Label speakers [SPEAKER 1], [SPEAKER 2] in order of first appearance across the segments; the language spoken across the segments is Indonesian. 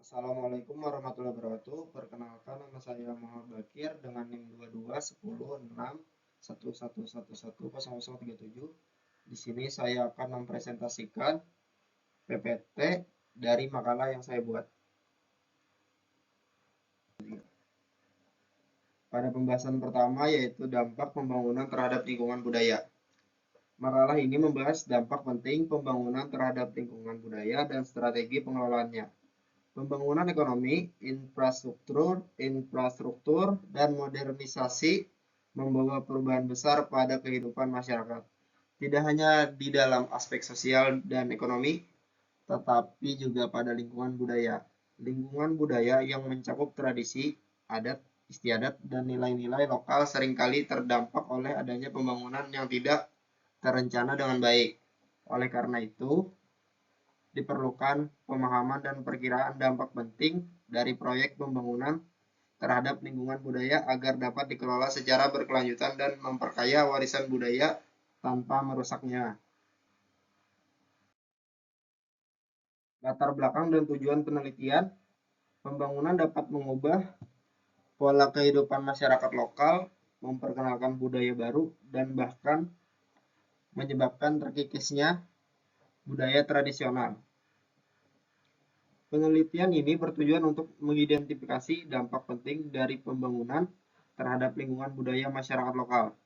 [SPEAKER 1] Assalamualaikum warahmatullahi wabarakatuh. Perkenalkan, nama saya Muhammad Bakir dengan NIM 22106111110037. Di sini saya akan mempresentasikan PPT dari makalah yang saya buat. Pada pembahasan pertama yaitu dampak pembangunan terhadap lingkungan budaya. Makalah ini membahas dampak penting pembangunan terhadap lingkungan budaya dan strategi pengelolaannya. Pembangunan ekonomi, infrastruktur, dan modernisasi membawa perubahan besar pada kehidupan masyarakat. Tidak hanya di dalam aspek sosial dan ekonomi, tetapi juga pada lingkungan budaya. Lingkungan budaya yang mencakup tradisi, adat, istiadat, dan nilai-nilai lokal seringkali terdampak oleh adanya pembangunan yang tidak terencana dengan baik. Oleh karena itu, diperlukan pemahaman dan perkiraan dampak penting dari proyek pembangunan terhadap lingkungan budaya agar dapat dikelola secara berkelanjutan dan memperkaya warisan budaya tanpa merusaknya. Latar belakang dan tujuan penelitian, pembangunan dapat mengubah pola kehidupan masyarakat lokal, memperkenalkan budaya baru, dan bahkan menyebabkan terkikisnya budaya tradisional. Penelitian ini bertujuan untuk mengidentifikasi dampak penting dari pembangunan terhadap lingkungan budaya masyarakat lokal,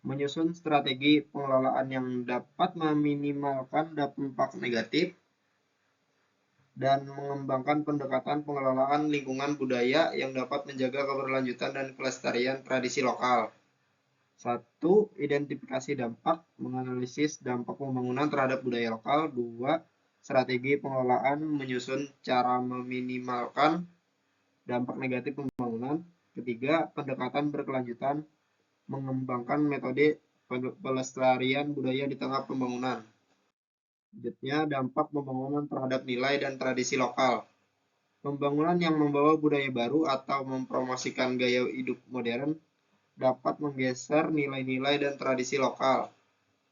[SPEAKER 1] menyusun strategi pengelolaan yang dapat meminimalkan dampak negatif, dan mengembangkan pendekatan pengelolaan lingkungan budaya yang dapat menjaga keberlanjutan dan kelestarian tradisi lokal. 1. Identifikasi dampak, menganalisis dampak pembangunan terhadap budaya lokal. 2. Strategi pengelolaan, menyusun cara meminimalkan dampak negatif pembangunan. 3. Pendekatan berkelanjutan, mengembangkan metode pelestarian budaya di tengah pembangunan. Selanjutnya, dampak pembangunan terhadap nilai dan tradisi lokal. Pembangunan yang membawa budaya baru atau mempromosikan gaya hidup modern dapat menggeser nilai-nilai dan tradisi lokal.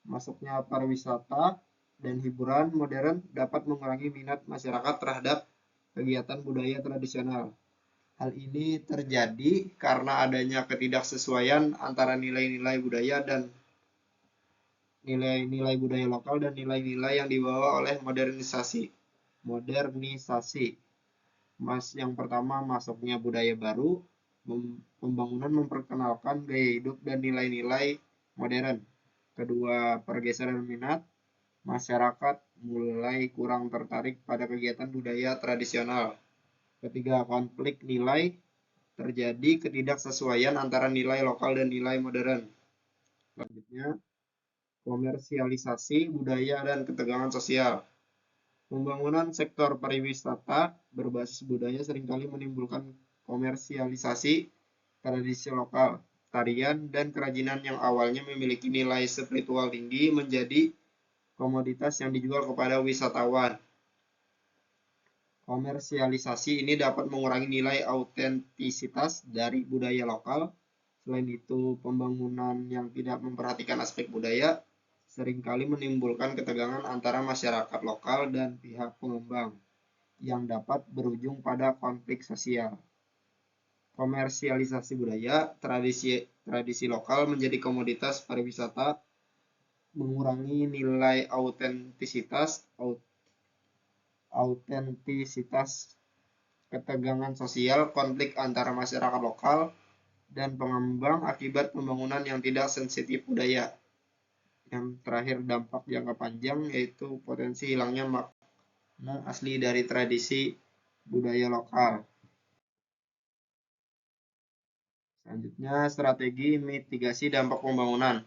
[SPEAKER 1] Masuknya pariwisata dan hiburan modern dapat mengurangi minat masyarakat terhadap kegiatan budaya tradisional. Hal ini terjadi karena adanya ketidaksesuaian antara nilai-nilai budaya lokal dan nilai-nilai yang dibawa oleh modernisasi. Yang pertama, masuknya budaya baru. Pembangunan memperkenalkan gaya hidup dan nilai-nilai modern. Kedua, pergeseran minat. Masyarakat mulai kurang tertarik pada kegiatan budaya tradisional. Ketiga, konflik nilai. Terjadi ketidaksesuaian antara nilai lokal dan nilai modern. Selanjutnya, komersialisasi budaya dan ketegangan sosial. Pembangunan sektor pariwisata berbasis budaya seringkali menimbulkan komersialisasi tradisi lokal. Tarian dan kerajinan yang awalnya memiliki nilai spiritual tinggi menjadi komoditas yang dijual kepada wisatawan. Komersialisasi ini dapat mengurangi nilai autentisitas dari budaya lokal. Selain itu, pembangunan yang tidak memperhatikan aspek budaya seringkali menimbulkan ketegangan antara masyarakat lokal dan pihak pengembang, yang dapat berujung pada konflik sosial. Komersialisasi budaya, tradisi lokal menjadi komoditas pariwisata, mengurangi nilai autentisitas, ketegangan sosial, konflik antara masyarakat lokal dan pengembang akibat pembangunan yang tidak sensitif budaya. Yang terakhir, dampak jangka panjang, yaitu potensi hilangnya makna asli dari tradisi budaya lokal. Selanjutnya, strategi mitigasi dampak pembangunan.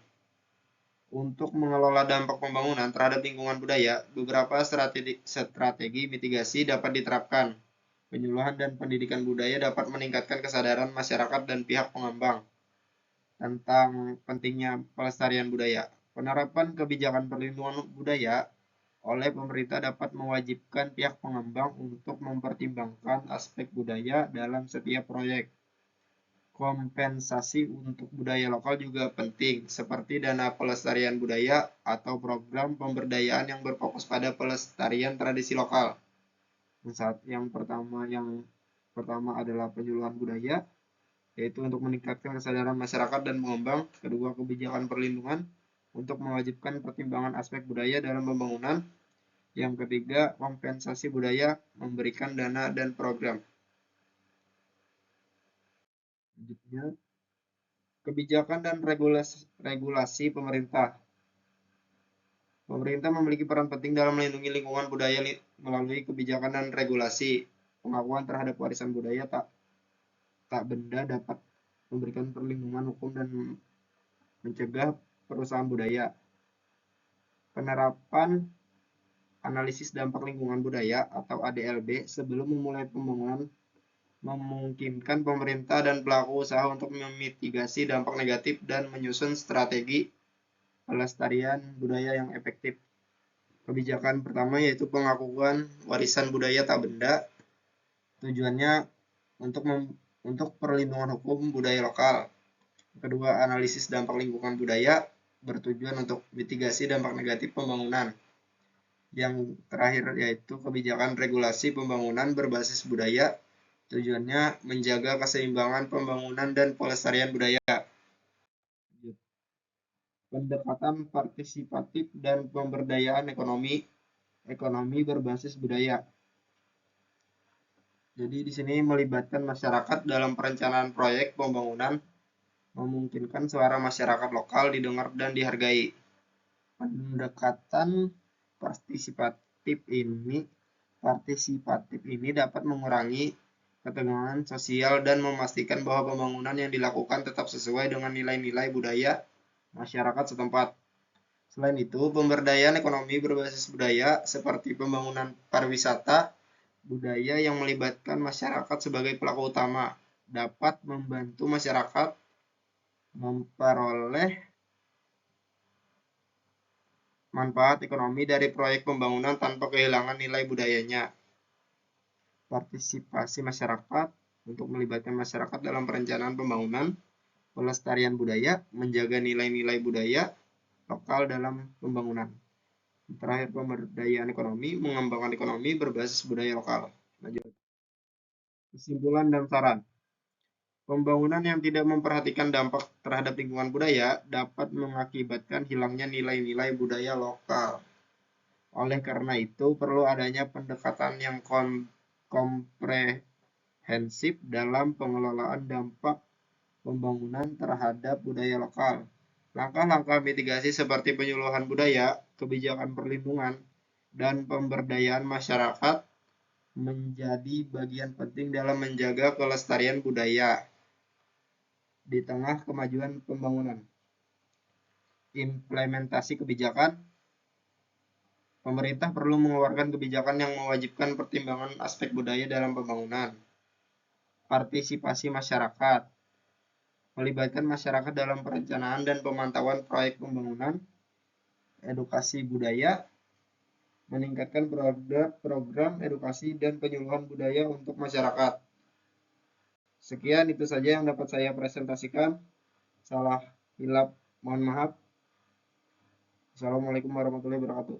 [SPEAKER 1] Untuk mengelola dampak pembangunan terhadap lingkungan budaya, beberapa strategi mitigasi dapat diterapkan. Penyuluhan dan pendidikan budaya dapat meningkatkan kesadaran masyarakat dan pihak pengembang tentang pentingnya pelestarian budaya. Penerapan kebijakan perlindungan budaya oleh pemerintah dapat mewajibkan pihak pengembang untuk mempertimbangkan aspek budaya dalam setiap proyek. Kompensasi untuk budaya lokal juga penting, seperti dana pelestarian budaya atau program pemberdayaan yang berfokus pada pelestarian tradisi lokal. Yang pertama adalah penyuluhan budaya, yaitu untuk meningkatkan kesadaran masyarakat dan pengembang. Kedua, kebijakan perlindungan untuk mewajibkan pertimbangan aspek budaya dalam pembangunan. Yang ketiga, kompensasi budaya, memberikan dana dan program. Selanjutnya, kebijakan dan regulasi pemerintah. Pemerintah memiliki peran penting dalam melindungi lingkungan budaya melalui kebijakan dan regulasi. Pengakuan terhadap warisan budaya tak benda dapat memberikan perlindungan hukum dan mencegah perusahaan budaya. Penerapan analisis dampak lingkungan budaya atau ADLB sebelum memulai pembangunan memungkinkan pemerintah dan pelaku usaha untuk memitigasi dampak negatif dan menyusun strategi pelestarian budaya yang efektif. Kebijakan pertama yaitu pengakuan warisan budaya tak benda. Tujuannya untuk perlindungan hukum budaya lokal. Kedua, analisis dampak lingkungan budaya bertujuan untuk mitigasi dampak negatif pembangunan. Yang terakhir yaitu kebijakan regulasi pembangunan berbasis budaya. Tujuannya menjaga keseimbangan pembangunan dan pelestarian budaya. Pendekatan partisipatif dan pemberdayaan ekonomi berbasis budaya. Jadi di sini melibatkan masyarakat dalam perencanaan proyek pembangunan, memungkinkan suara masyarakat lokal didengar dan dihargai. Pendekatan partisipatif ini dapat mengurangi ketegangan sosial dan memastikan bahwa pembangunan yang dilakukan tetap sesuai dengan nilai-nilai budaya masyarakat setempat. Selain itu, pemberdayaan ekonomi berbasis budaya seperti pembangunan pariwisata budaya yang melibatkan masyarakat sebagai pelaku utama dapat membantu masyarakat memperoleh manfaat ekonomi dari proyek pembangunan tanpa kehilangan nilai budayanya. Partisipasi masyarakat untuk melibatkan masyarakat dalam perencanaan pembangunan, pelestarian budaya, menjaga nilai-nilai budaya lokal dalam pembangunan. Terakhir, pemberdayaan ekonomi, mengembangkan ekonomi berbasis budaya lokal. Lanjut. Kesimpulan dan saran. Pembangunan yang tidak memperhatikan dampak terhadap lingkungan budaya dapat mengakibatkan hilangnya nilai-nilai budaya lokal. Oleh karena itu, perlu adanya pendekatan yang komprehensif dalam pengelolaan dampak pembangunan terhadap budaya lokal. Langkah-langkah mitigasi seperti penyuluhan budaya, kebijakan perlindungan, dan pemberdayaan masyarakat menjadi bagian penting dalam menjaga kelestarian budaya di tengah kemajuan pembangunan. Implementasi kebijakan. Pemerintah perlu mengeluarkan kebijakan yang mewajibkan pertimbangan aspek budaya dalam pembangunan. Partisipasi masyarakat. Melibatkan masyarakat dalam perencanaan dan pemantauan proyek pembangunan. Edukasi budaya. Meningkatkan program edukasi dan penyuluhan budaya untuk masyarakat. Sekian itu saja yang dapat saya presentasikan. Salah hilap mohon maaf. Assalamualaikum warahmatullahi wabarakatuh.